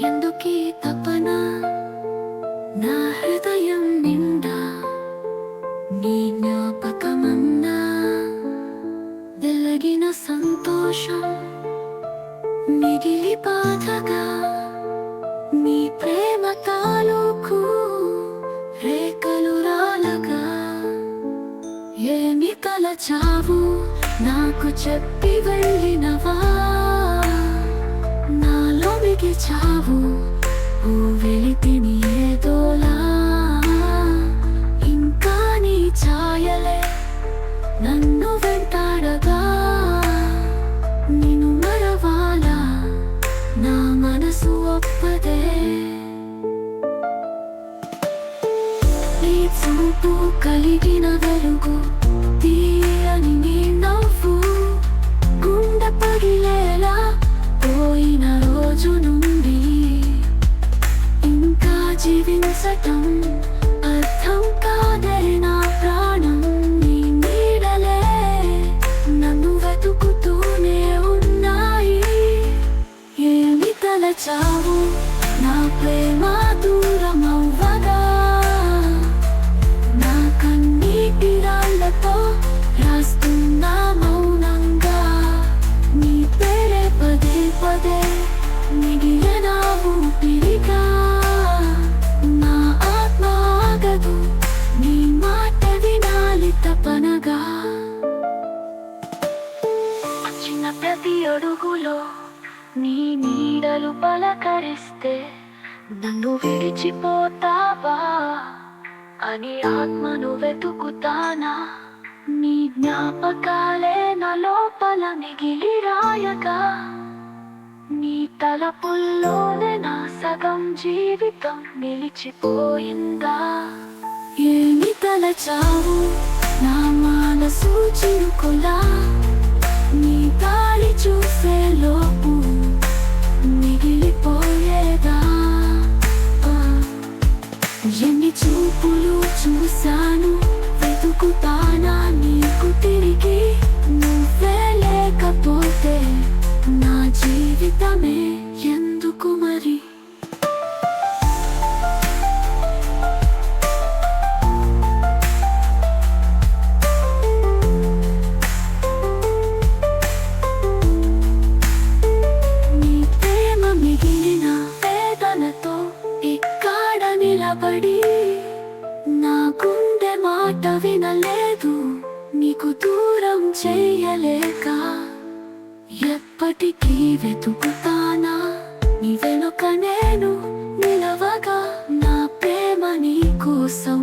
ఎందుకీ తపన నా హృదయం నిండా నీ జ్ఞాపకమన్నా వెలగిన సంతోషం మిగిలి బాధగా నీ ప్రేమ తాలూకు రేఖలు రాలగా ఏమి తలచావు నాకు చెప్పి వెళ్ళినవా నాలో మిగిచావు ఓ వెలితిని ఏదోలా ఇంకా నీ ఛాయలే నన్ను వెంటాడగా నిన్ను మరవాలా నా మనసు ఒప్పదే నీ చూపు కలిగిన వెలుగు తీయని నీ నవ్వు గుండె పగిలేలా పోయిన రోజు నుండి ఇంకా జీవించటం అర్థం కాదే నా ప్రాణం నీ నీడలే నన్ను వెతుకుతూనే ఉన్నాయి ఏమి తలచావు నా ప్రేమ దూరమవ్వగా నా కన్నీటి రాళ్ళతో రాస్తున్నా మౌనంగా నీ పేరే పదే పదే మిగిలిన ఊపిరిగా నా ఆత్మ ఆగదు నీ మాట వినాలి తపనగా చిన్న ప్రతి అడుగులో నీ నీడలు పలకరిస్తే నన్ను విడిచిపోతావా అని ఆత్మను వెతుకుతానా నీ జ్ఞాపకాలే నా లోపల మిగిలి రాయగా నీ తలపుల్లోనే నా సగం జీవితం నిలిచిపోయిందా ఏమి తలచావు నా మనసు చిరుకులా నీ గాలి చూసే లోపు మిగిలిపోయేదా ఎన్ని చూపులు చూశాను వెతుకుతానా నీకు తిరిగి నువ్వే లేకపోతే నా జీవితమే ఎందుకు మరి నీ ప్రేమ మిగిలిన వేదనతో ఇక్కడ నిలబడి నా గుండె మాట వినలేదు నీకు దూరం చెయ్యలేక ఎప్పటికీ వెతుకుతానా నీ వెనుక నేను నిలవగా నా ప్రేమ నీ కోసం